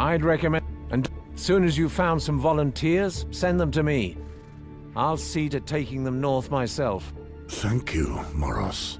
I'd recommend... And soon as you've found some volunteers, send them to me. I'll see to taking them north myself. Thank you, Moros.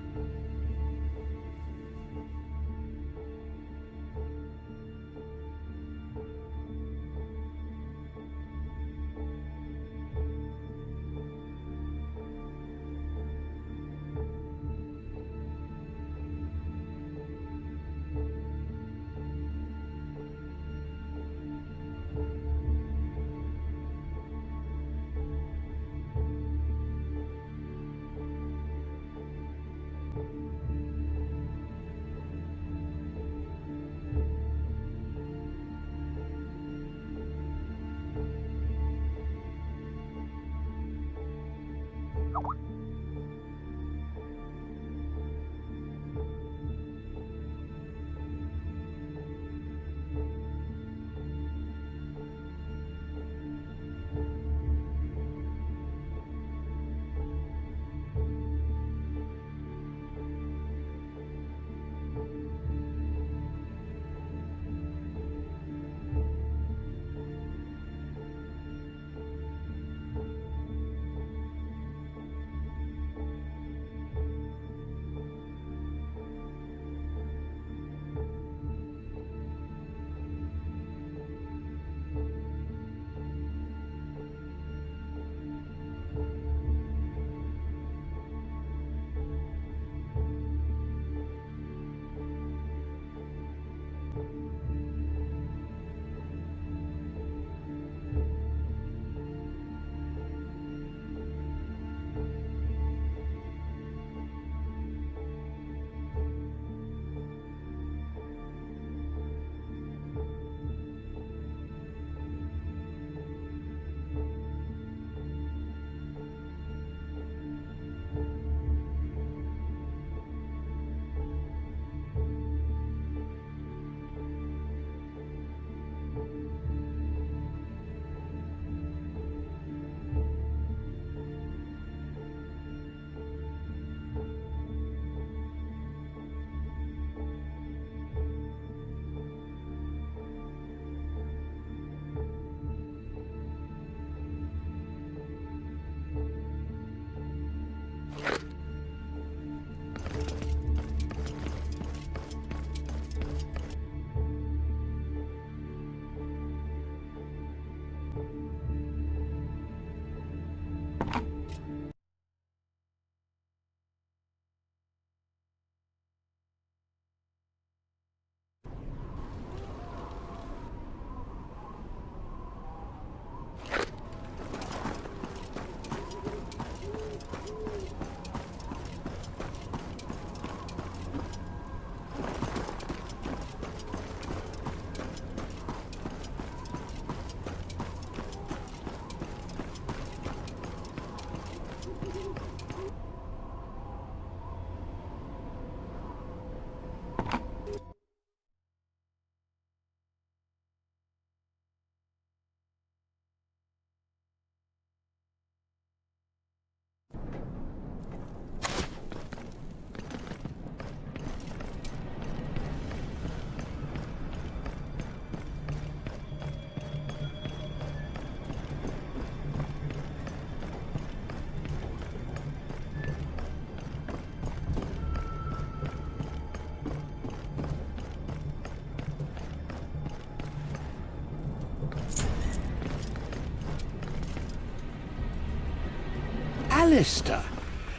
Alester,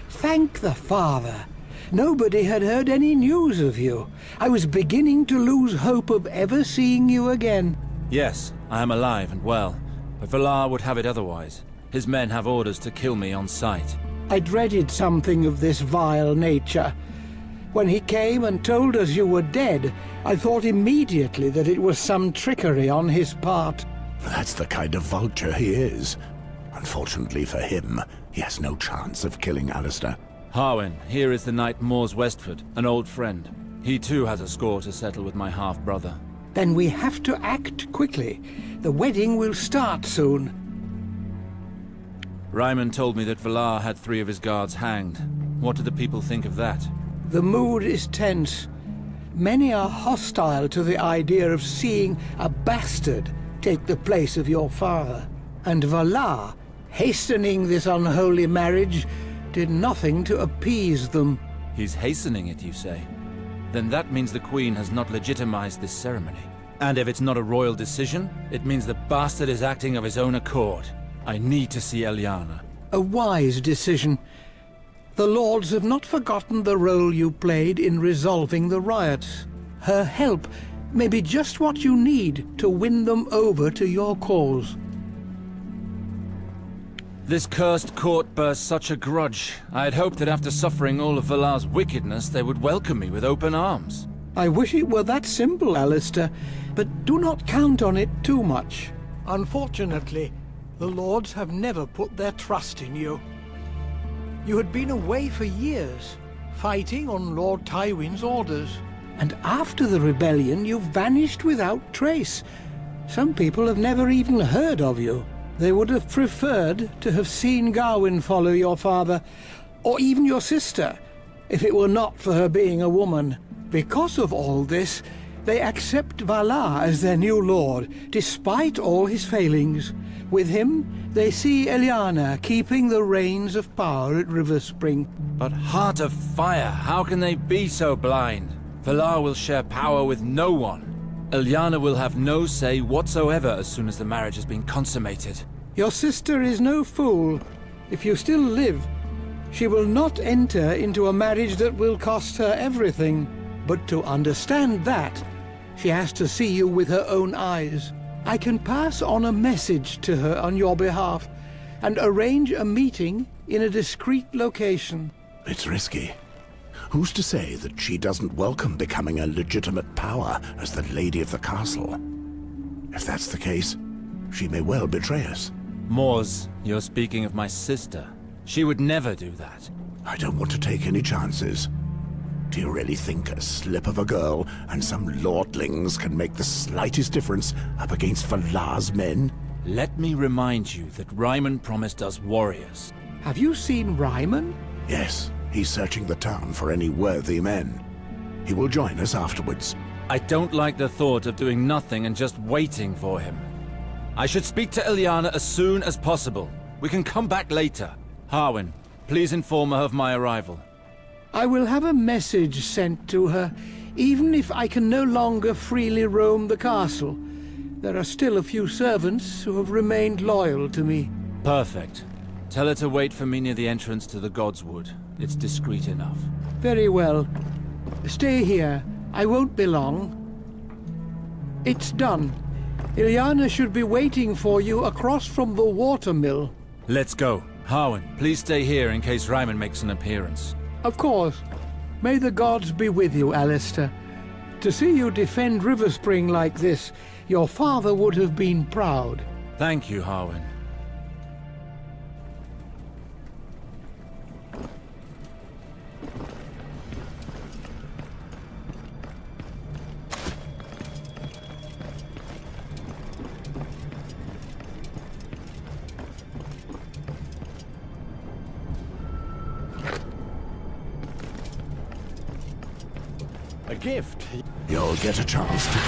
thank the Father. Nobody had heard any news of you. I was beginning to lose hope of ever seeing you again. Yes, I am alive and well, but Valarr would have it otherwise. His men have orders to kill me on sight. I dreaded something of this vile nature. When he came and told us you were dead, I thought immediately that it was some trickery on his part. That's the kind of vulture he is. Unfortunately for him, he has no chance of killing Alester. Harwin, here is the knight Mors Westford, an old friend. He too has a score to settle with my half-brother. Then we have to act quickly. The wedding will start soon. Ryman told me that Valarr had 3 of his guards hanged. What do the people think of that? The mood is tense. Many are hostile to the idea of seeing a bastard take the place of your father. And Valarr, hastening this unholy marriage, did nothing to appease them. He's hastening it, you say? Then that means the Queen has not legitimized this ceremony. And if it's not a royal decision, it means the bastard is acting of his own accord. I need to see Eliana. A wise decision. The Lords have not forgotten the role you played in resolving the riots. Her help may be just what you need to win them over to your cause. This cursed court bears such a grudge. I had hoped that after suffering all of Valar's wickedness, they would welcome me with open arms. I wish it were that simple, Alester, but do not count on it too much. Unfortunately, the Lords have never put their trust in you. You had been away for years, fighting on Lord Tywin's orders. And after the rebellion, you vanished without trace. Some people have never even heard of you. They would have preferred to have seen Gawain follow your father, or even your sister, if it were not for her being a woman. Because of all this, they accept Valarr as their new lord, despite all his failings. With him, they see Eliana keeping the reins of power at Riverspring. But Heart of Fire, how can they be so blind? Valarr will share power with no one. Eliana will have no say whatsoever as soon as the marriage has been consummated. Your sister is no fool. If you still live, she will not enter into a marriage that will cost her everything. But to understand that, she has to see you with her own eyes. I can pass on a message to her on your behalf and arrange a meeting in a discreet location. It's risky. Who's to say that she doesn't welcome becoming a legitimate power as the lady of the castle? If that's the case, she may well betray us. Mors, you're speaking of my sister. She would never do that. I don't want to take any chances. Do you really think a slip of a girl and some lordlings can make the slightest difference up against Valar's men? Let me remind you that Ryman promised us warriors. Have you seen Ryman? Yes, he's searching the town for any worthy men. He will join us afterwards. I don't like the thought of doing nothing and just waiting for him. I should speak to Eliana as soon as possible. We can come back later. Harwin, please inform her of my arrival. I will have a message sent to her, even if I can no longer freely roam the castle. There are still a few servants who have remained loyal to me. Perfect. Tell her to wait for me near the entrance to the Godswood. It's discreet enough. Very well. Stay here. I won't be long. It's done. Ilyana should be waiting for you across from the watermill. Let's go. Harwin, please stay here in case Ryman makes an appearance. Of course. May the gods be with you, Alester. To see you defend Riverspring like this, your father would have been proud. Thank you, Harwin. A gift. You'll get a chance to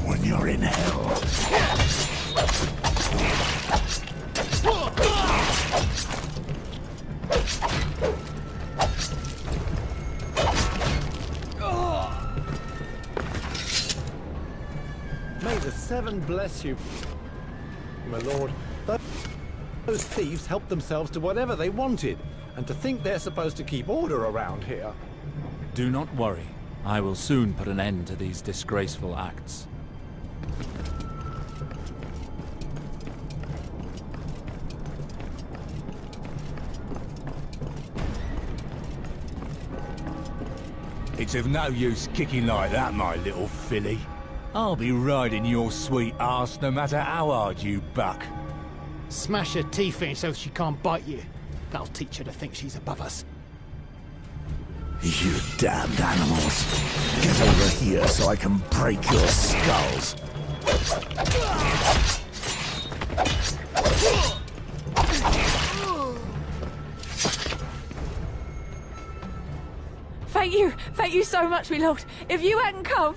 when you're in hell. May the Seven bless you, my lord. Those thieves helped themselves to whatever they wanted, and to think they're supposed to keep order around here. Do not worry. I will soon put an end to these disgraceful acts. It's of no use kicking like that, my little filly. I'll be riding your sweet arse no matter how hard you buck. Smash her teeth in so she can't bite you. That'll teach her to think she's above us. You damned animals. Get over here so I can break your skulls. Fate Thank you so much, my lord. If you hadn't come...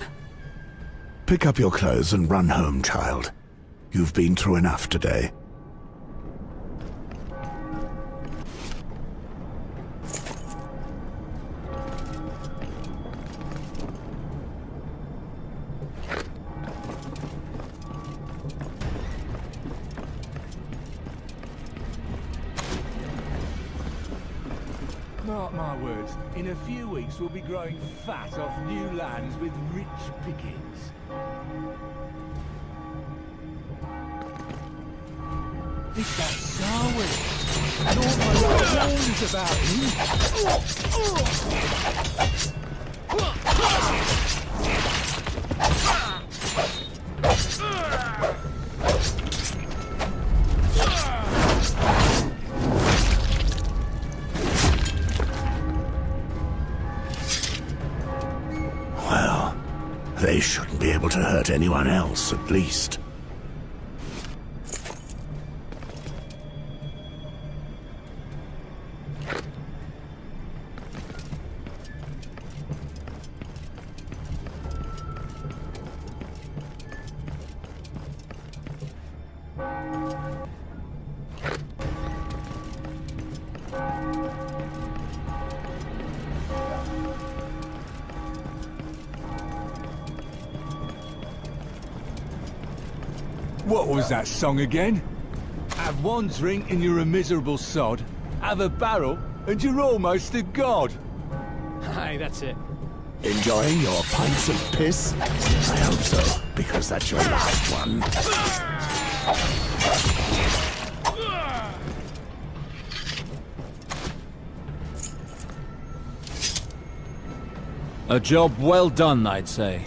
Pick up your clothes and run home, child. You've been through enough today. Mark my words, in a few weeks we'll be growing fat off new lands with rich pickings. It's that Sarwin. And all my life warns about Well, they shouldn't be able to hurt anyone else, at least. What was that song again? Have one drink and you're a miserable sod. Have a barrel and you're almost a god. Hey, that's it. Enjoying your pints of piss? I hope so, because that's your last one. A job well done, I'd say.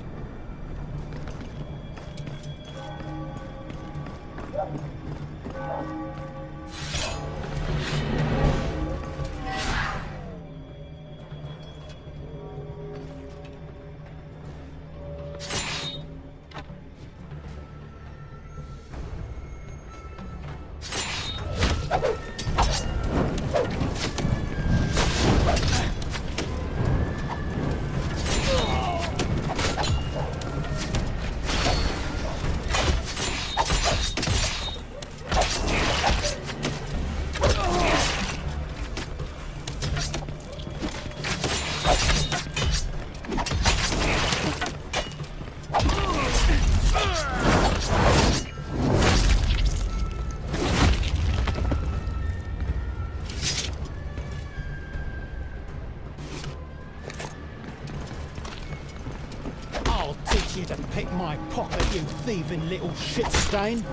I'll teach you to pick my pocket, you thieving little shit stain.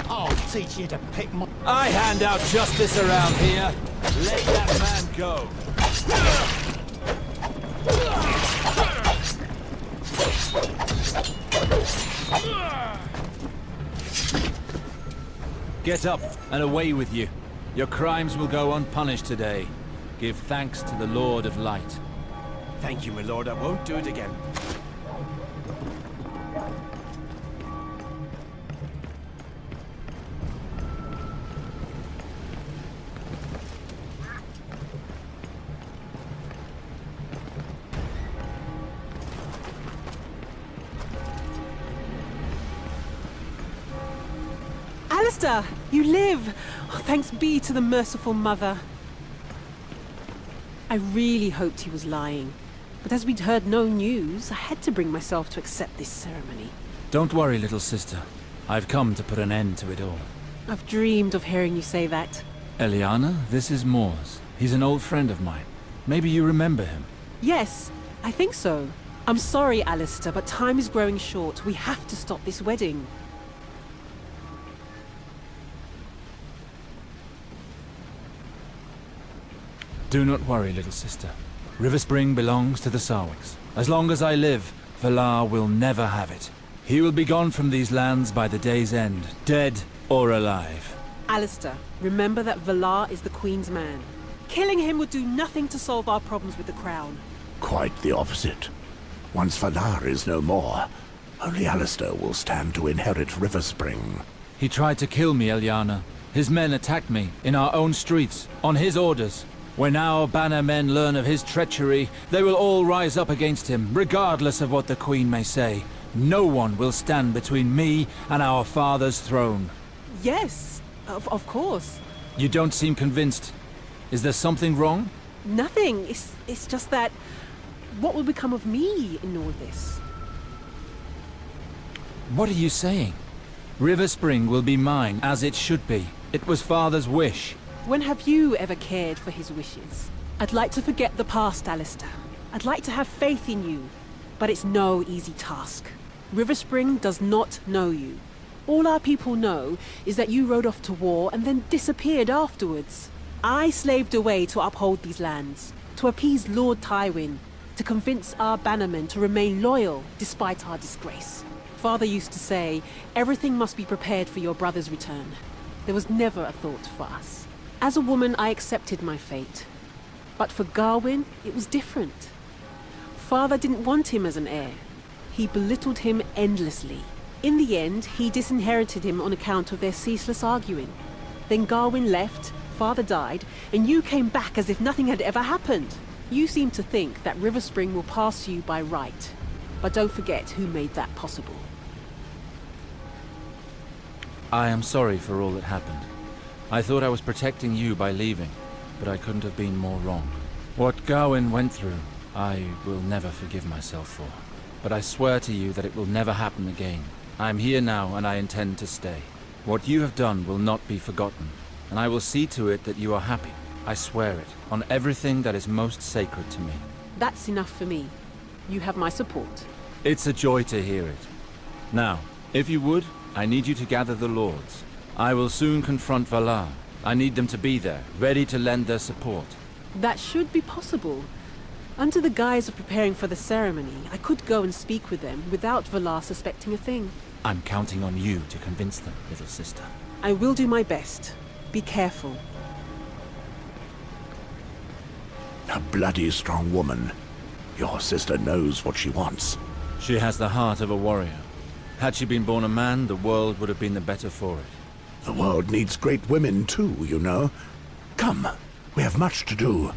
I'll teach you to pick my... I hand out justice around here. Let that man go. Get up and away with you. Your crimes will go unpunished today. Give thanks to the Lord of Light. Thank you, my lord. I won't do it again. Alester, you live! Oh, thanks be to the merciful mother. I really hoped he was lying, but as we'd heard no news, I had to bring myself to accept this ceremony. Don't worry, little sister. I've come to put an end to it all. I've dreamed of hearing you say that. Eliana, this is Mors. He's an old friend of mine. Maybe you remember him. Yes, I think so. I'm sorry, Alester, but time is growing short. We have to stop this wedding. Do not worry, little sister. Riverspring belongs to the Sarwiks. As long as I live, Valarr will never have it. He will be gone from these lands by the day's end, dead or alive. Alester, remember that Valarr is the Queen's man. Killing him would do nothing to solve our problems with the Crown. Quite the opposite. Once Valarr is no more, only Alester will stand to inherit Riverspring. He tried to kill me, Eliana. His men attacked me, in our own streets, on his orders. When our banner men learn of his treachery, they will all rise up against him, regardless of what the Queen may say. No one will stand between me and our father's throne. Yes, of course. You don't seem convinced. Is there something wrong? Nothing. It's just that... what will become of me in all this? What are you saying? Riverspring will be mine, as it should be. It was Father's wish. When have you ever cared for his wishes? I'd like to forget the past, Alester. I'd like to have faith in you. But it's no easy task. Riverspring does not know you. All our people know is that you rode off to war and then disappeared afterwards. I slaved away to uphold these lands, to appease Lord Tywin, to convince our bannermen to remain loyal despite our disgrace. Father used to say, everything must be prepared for your brother's return. There was never a thought for us. As a woman, I accepted my fate. But for Gawain, it was different. Father didn't want him as an heir. He belittled him endlessly. In the end, he disinherited him on account of their ceaseless arguing. Then Gawain left, Father died, and you came back as if nothing had ever happened. You seem to think that Riverspring will pass you by right. But don't forget who made that possible. I am sorry for all that happened. I thought I was protecting you by leaving, but I couldn't have been more wrong. What Gawain went through, I will never forgive myself for. But I swear to you that it will never happen again. I am here now, and I intend to stay. What you have done will not be forgotten, and I will see to it that you are happy. I swear it, on everything that is most sacred to me. That's enough for me. You have my support. It's a joy to hear it. Now, if you would, I need you to gather the lords. I will soon confront Valarr. I need them to be there, ready to lend their support. That should be possible. Under the guise of preparing for the ceremony, I could go and speak with them without Valarr suspecting a thing. I'm counting on you to convince them, little sister. I will do my best. Be careful. A bloody strong woman. Your sister knows what she wants. She has the heart of a warrior. Had she been born a man, the world would have been the better for it. The world needs great women too, you know. Come, we have much to do.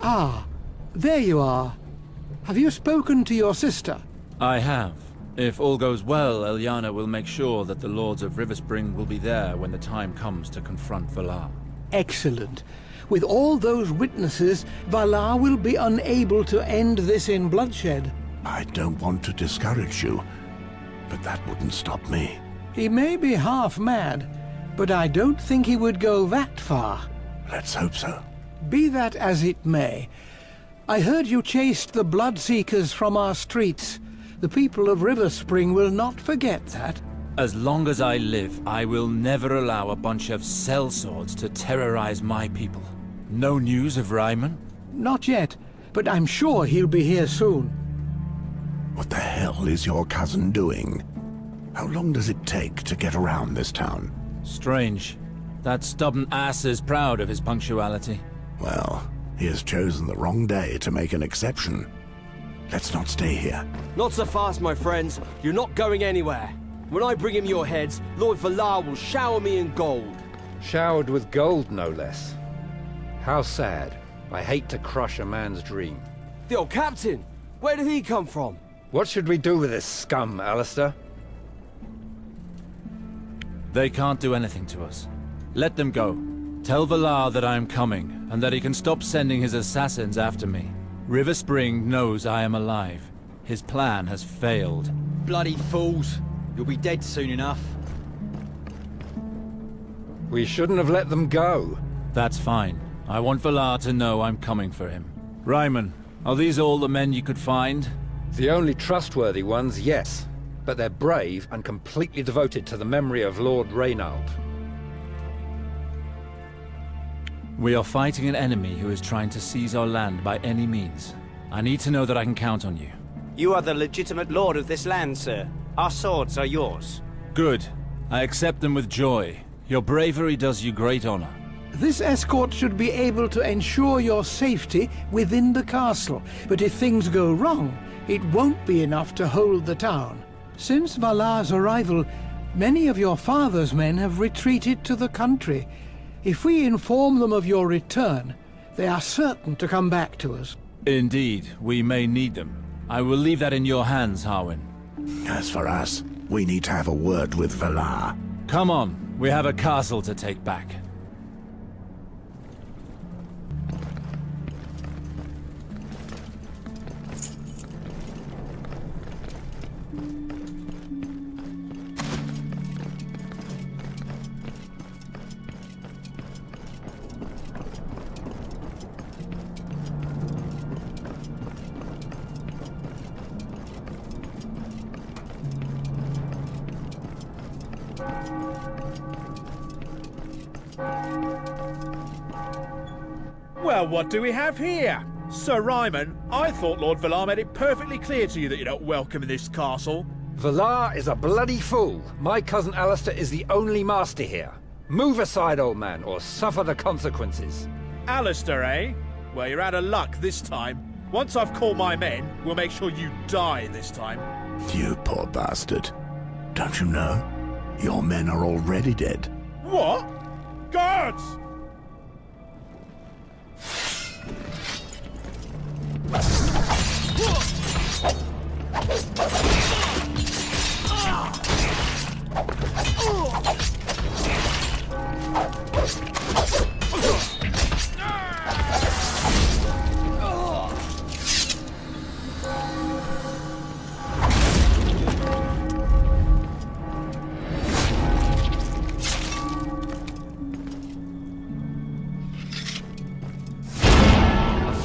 Ah, there you are. Have you spoken to your sister? I have. If all goes well, Eliana will make sure that the lords of Riverspring will be there when the time comes to confront Valarr. Excellent. With all those witnesses, Valarr will be unable to end this in bloodshed. I don't want to discourage you, but that wouldn't stop me. He may be half mad, but I don't think he would go that far. Let's hope so. Be that as it may, I heard you chased the Bloodseekers from our streets. The people of Riverspring will not forget that. As long as I live, I will never allow a bunch of sellswords to terrorize my people. No news of Ryman? Not yet, but I'm sure he'll be here soon. What the hell is your cousin doing? How long does it take to get around this town? Strange. That stubborn ass is proud of his punctuality. Well, he has chosen the wrong day to make an exception. Let's not stay here. Not so fast, my friends. You're not going anywhere. When I bring him your heads, Lord Valarr will shower me in gold. Showered with gold, no less. How sad. I hate to crush a man's dream. The old captain! Where did he come from? What should we do with this scum, Alester? They can't do anything to us. Let them go. Tell Valarr that I am coming, and that he can stop sending his assassins after me. Riverspring knows I am alive. His plan has failed. Bloody fools. You'll be dead soon enough. We shouldn't have let them go. That's fine. I want Valarr to know I'm coming for him. Ryman, are these all the men you could find? The only trustworthy ones, yes. But they're brave and completely devoted to the memory of Lord Reynald. We are fighting an enemy who is trying to seize our land by any means. I need to know that I can count on you. You are the legitimate lord of this land, sir. Our swords are yours. Good. I accept them with joy. Your bravery does you great honor. This escort should be able to ensure your safety within the castle, but if things go wrong, it won't be enough to hold the town. Since Valar's arrival, many of your father's men have retreated to the country. If we inform them of your return, they are certain to come back to us. Indeed, we may need them. I will leave that in your hands, Harwin. As for us, we need to have a word with Valarr. Come on, we have a castle to take back. Well, what do we have here? Sir Ryman, I thought Lord Valarr made it perfectly clear to you that you're not welcome in this castle. Valarr is a bloody fool. My cousin Alester is the only master here. Move aside, old man, or suffer the consequences. Alester, eh? Well, you're out of luck this time. Once I've called my men, we'll make sure you die this time. You poor bastard. Don't you know? Your men are already dead. What? Guards!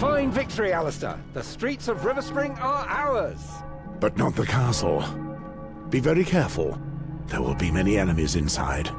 Fine victory, Alester. The streets of Riverspring are ours. But not the castle. Be very careful. There will be many enemies inside.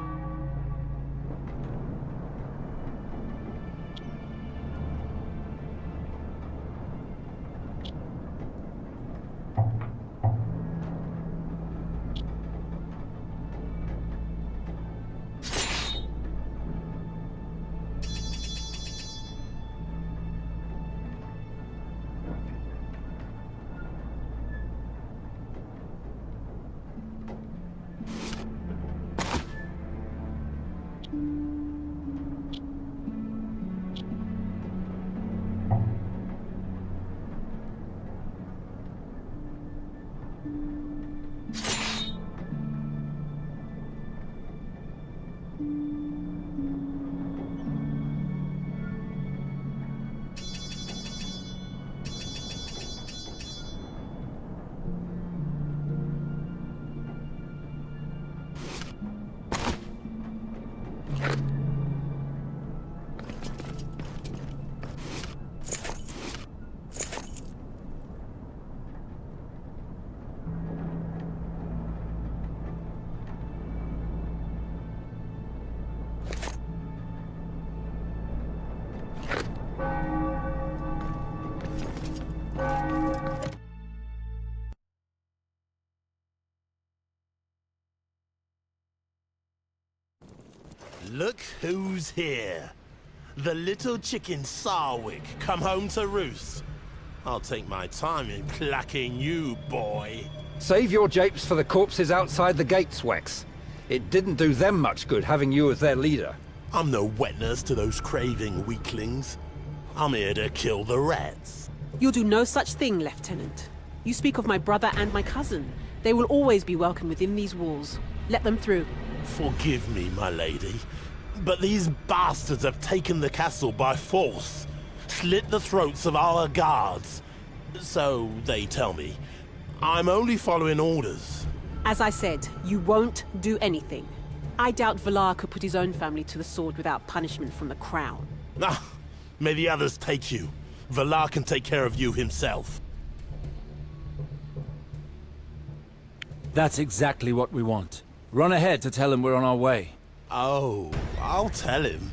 Look who's here. The little chicken Sarwick come home to roost. I'll take my time in clacking you, boy. Save your japes for the corpses outside the gates, Wex. It didn't do them much good having you as their leader. I'm no wet nurse to those craving weaklings. I'm here to kill the rats. You'll do no such thing, Lieutenant. You speak of my brother and my cousin. They will always be welcome within these walls. Let them through. Forgive me, my lady, but these bastards have taken the castle by force, slit the throats of our guards. So they tell me. I'm only following orders. As I said, you won't do anything. I doubt Valarr could put his own family to the sword without punishment from the crown. Ah, may the others take you. Valarr can take care of you himself. That's exactly what we want. Run ahead to tell him we're on our way. Oh, I'll tell him.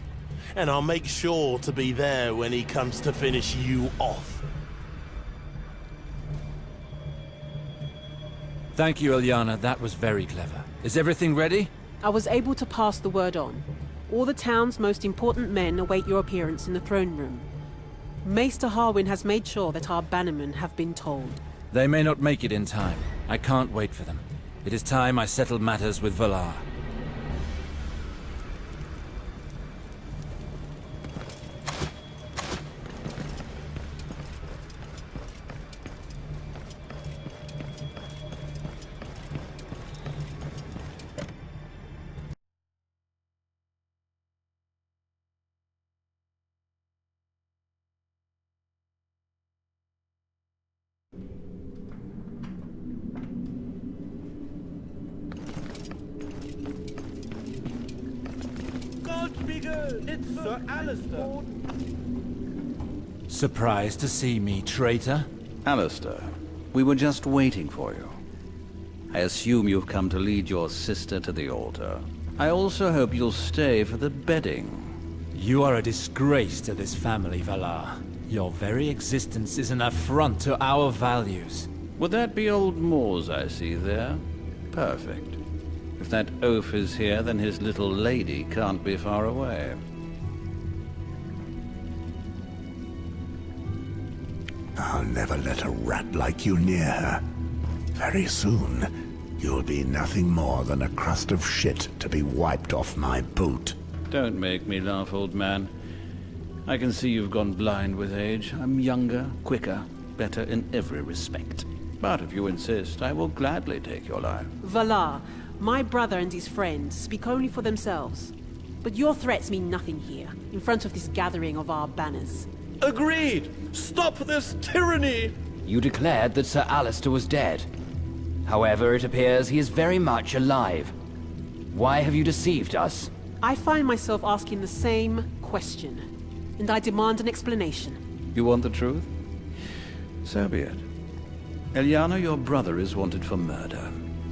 And I'll make sure to be there when he comes to finish you off. Thank you, Ilyana. That was very clever. Is everything ready? I was able to pass the word on. All the town's most important men await your appearance in the throne room. Maester Harwin has made sure that our bannermen have been told. They may not make it in time. I can't wait for them. It is time I settled matters with Valarr. It's Sir Alester. Surprised to see me, traitor? Alester, we were just waiting for you. I assume you've come to lead your sister to the altar. I also hope you'll stay for the bedding. You are a disgrace to this family, Valarr. Your very existence is an affront to our values. Would that be old Mors I see there? Perfect. If that oaf is here, then his little lady can't be far away. I'll never let a rat like you near her. Very soon, you'll be nothing more than a crust of shit to be wiped off my boot. Don't make me laugh, old man. I can see you've gone blind with age. I'm younger, quicker, better in every respect. But if you insist, I will gladly take your life. Valarr, my brother and his friend speak only for themselves. But your threats mean nothing here, in front of this gathering of our banners. Agreed! Stop this tyranny! You declared that Sir Alester was dead. However, it appears he is very much alive. Why have you deceived us? I find myself asking the same question, and I demand an explanation. You want the truth? So be it. Ilyana, your brother is wanted for murder.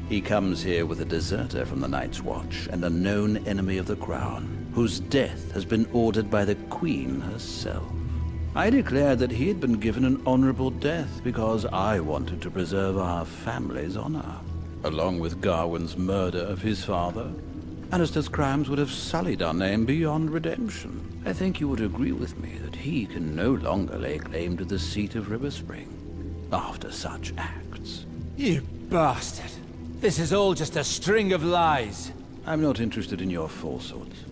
He comes here with a deserter from the Night's Watch and a known enemy of the Crown, whose death has been ordered by the Queen herself. I declared that he had been given an honorable death because I wanted to preserve our family's honor. Along with Garwin's murder of his father, Alistair's crimes would have sullied our name beyond redemption. I think you would agree with me that he can no longer lay claim to the seat of Riverspring after such acts. You bastard! This is all just a string of lies. I'm not interested in your falsehoods.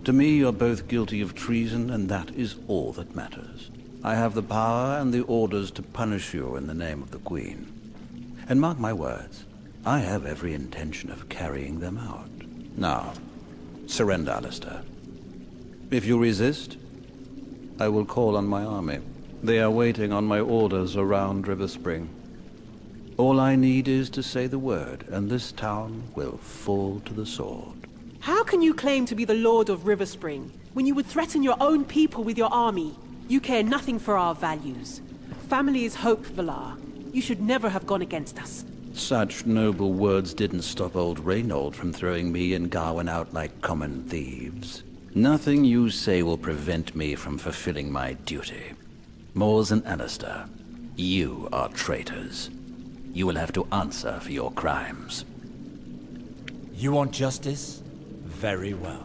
To me, you're both guilty of treason, and that is all that matters. I have the power and the orders to punish you in the name of the Queen. And mark my words, I have every intention of carrying them out. Now, surrender, Alester. If you resist, I will call on my army. They are waiting on my orders around Riverspring. All I need is to say the word, and this town will fall to the sword. How can you claim to be the Lord of Riverspring when you would threaten your own people with your army? You care nothing for our values. Family is hope, Valarr. You should never have gone against us. Such noble words didn't stop old Reynold from throwing me and Garwin out like common thieves. Nothing you say will prevent me from fulfilling my duty. Mors and Alester, you are traitors. You will have to answer for your crimes. You want justice? Very well.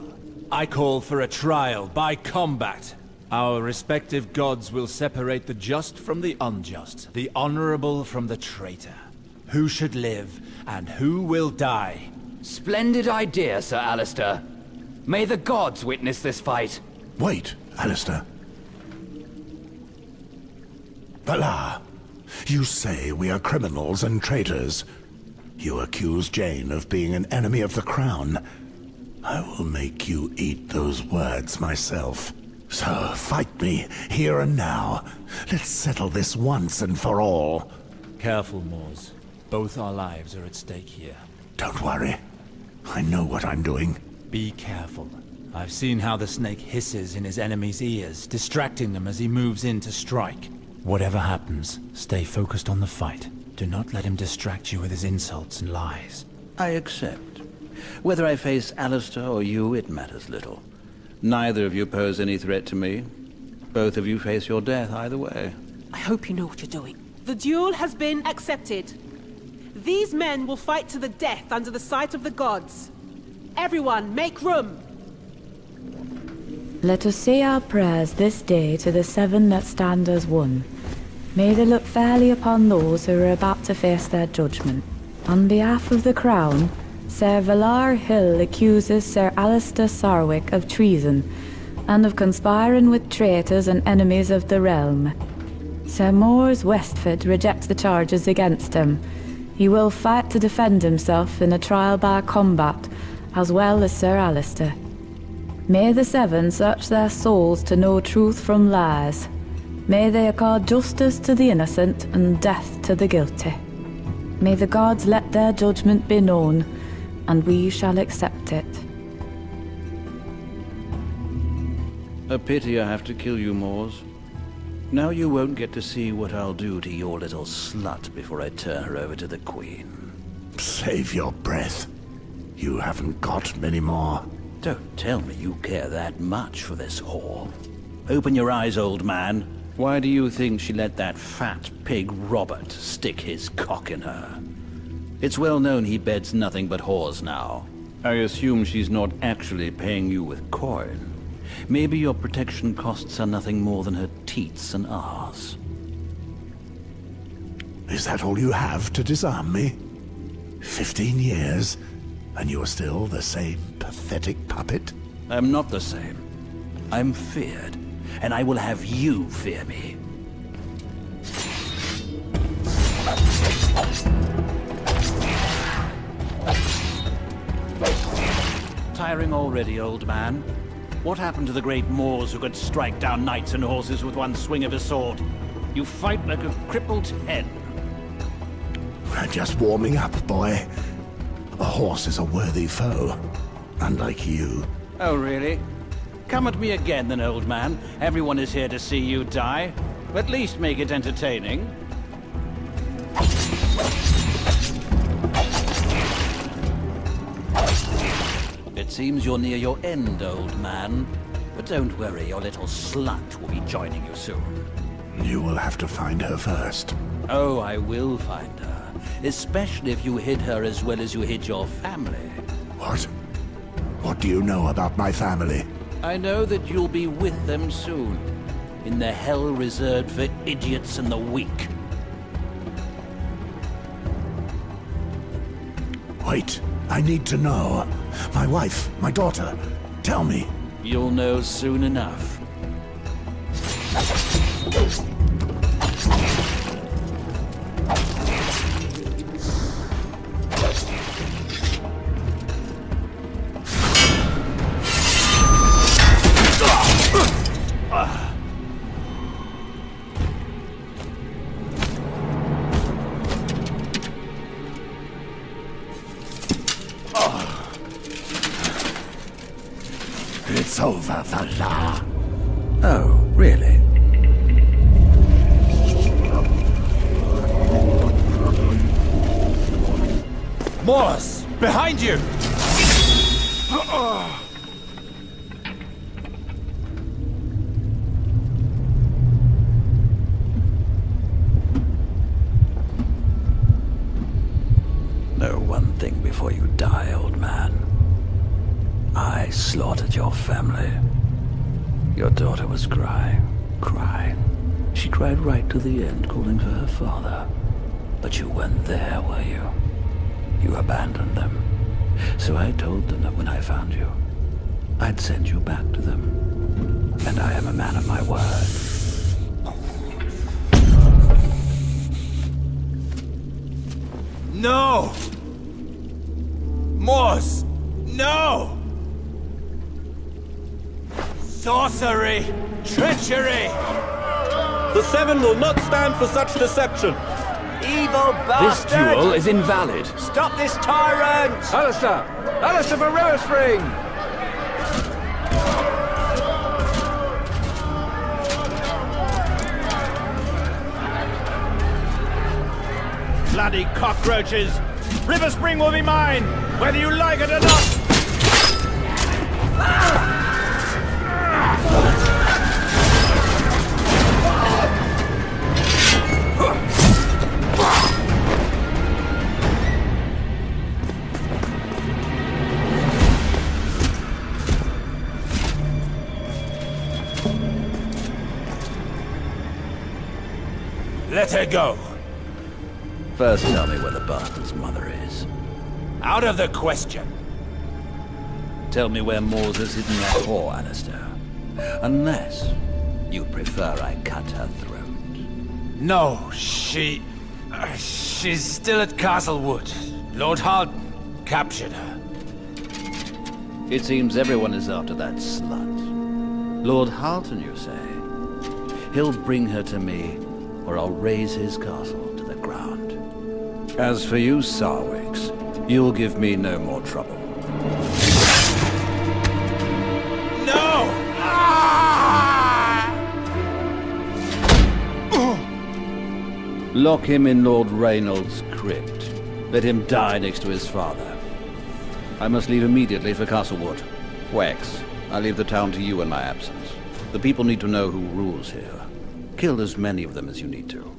I call for a trial by combat. Our respective gods will separate the just from the unjust, the honorable from the traitor. Who should live, and who will die? Splendid idea, Sir Alester. May the gods witness this fight. Wait, Alester. Valarr, you say we are criminals and traitors. You accuse Jane of being an enemy of the Crown. I will make you eat those words myself. So fight me, here and now. Let's settle this once and for all. Careful, Mors. Both our lives are at stake here. Don't worry. I know what I'm doing. Be careful. I've seen how the snake hisses in his enemy's ears, distracting them as he moves in to strike. Whatever happens, stay focused on the fight. Do not let him distract you with his insults and lies. I accept. Whether I face Alester or you, it matters little. Neither of you pose any threat to me. Both of you face your death either way. I hope you know what you're doing. The duel has been accepted. These men will fight to the death under the sight of the gods. Everyone, make room! Let us say our prayers this day to the seven that stand as one. May they look fairly upon those who are about to face their judgment. On behalf of the Crown, Sir Valarr Hill accuses Sir Alester Sarwick of treason, and of conspiring with traitors and enemies of the realm. Sir Mors Westford rejects the charges against him. He will fight to defend himself in a trial by combat, as well as Sir Alester. May the Seven search their souls to know truth from lies. May they accord justice to the innocent and death to the guilty. May the gods let their judgment be known, and we shall accept it. A pity I have to kill you, Mors. Now you won't get to see what I'll do to your little slut before I turn her over to the Queen. Save your breath. You haven't got many more. Don't tell me you care that much for this whore. Open your eyes, old man. Why do you think she let that fat pig Robert stick his cock in her? It's well known he beds nothing but whores now. I assume she's not actually paying you with coin. Maybe your protection costs are nothing more than her teats and arse. Is that all you have to disarm me? 15 years, and you're still the same pathetic puppet? I'm not the same. I'm feared, and I will have you fear me. Tiring already, old man? What happened to the great Moors who could strike down knights and horses with one swing of his sword? You fight like a crippled hen. We're just warming up, boy. A horse is a worthy foe, unlike you. Oh, really? Come at me again then, old man. Everyone is here to see you die. At least make it entertaining. It seems you're near your end, old man. But don't worry, your little slut will be joining you soon. You will have to find her first. Oh, I will find her. Especially if you hid her as well as you hid your family. What? What do you know about my family? I know that you'll be with them soon. In the hell reserved for idiots and the weak. Wait, I need to know. My wife, my daughter. Tell me. You'll know soon enough. It's over, Valarr. Oh, really? Mors! Behind you! Know one thing before you die, old man. I slaughtered your family. Your daughter was crying. She cried right to the end, calling for her father. But you weren't there, were you? You abandoned them. So I told them that when I found you, I'd send you back to them. And I am a man of my word. No! Mors! No! Sorcery! Treachery! The Seven will not stand for such deception. evil bastard! This duel is invalid. Stop this tyrant! Alester! Alester for Riverspring! Bloody cockroaches! Riverspring will be mine, whether you like it or not! Let her go. First tell me where the bastard's mother is. Out of the question. Tell me where Mors has hidden that whore, Alester. Unless you prefer I cut her throat. No, she's still at Castlewood. Lord Holt captured her. It seems everyone is after that slut. Lord Halton, you say? He'll bring her to me, or I'll raise his castle to the ground. As for you, Sarwicks, you'll give me no more trouble. No! Lock him in Lord Reynolds' crypt. Let him die next to his father. I must leave immediately for Castlewood. Wax, I leave the town to you in my absence. The people need to know who rules here. Kill as many of them as you need to.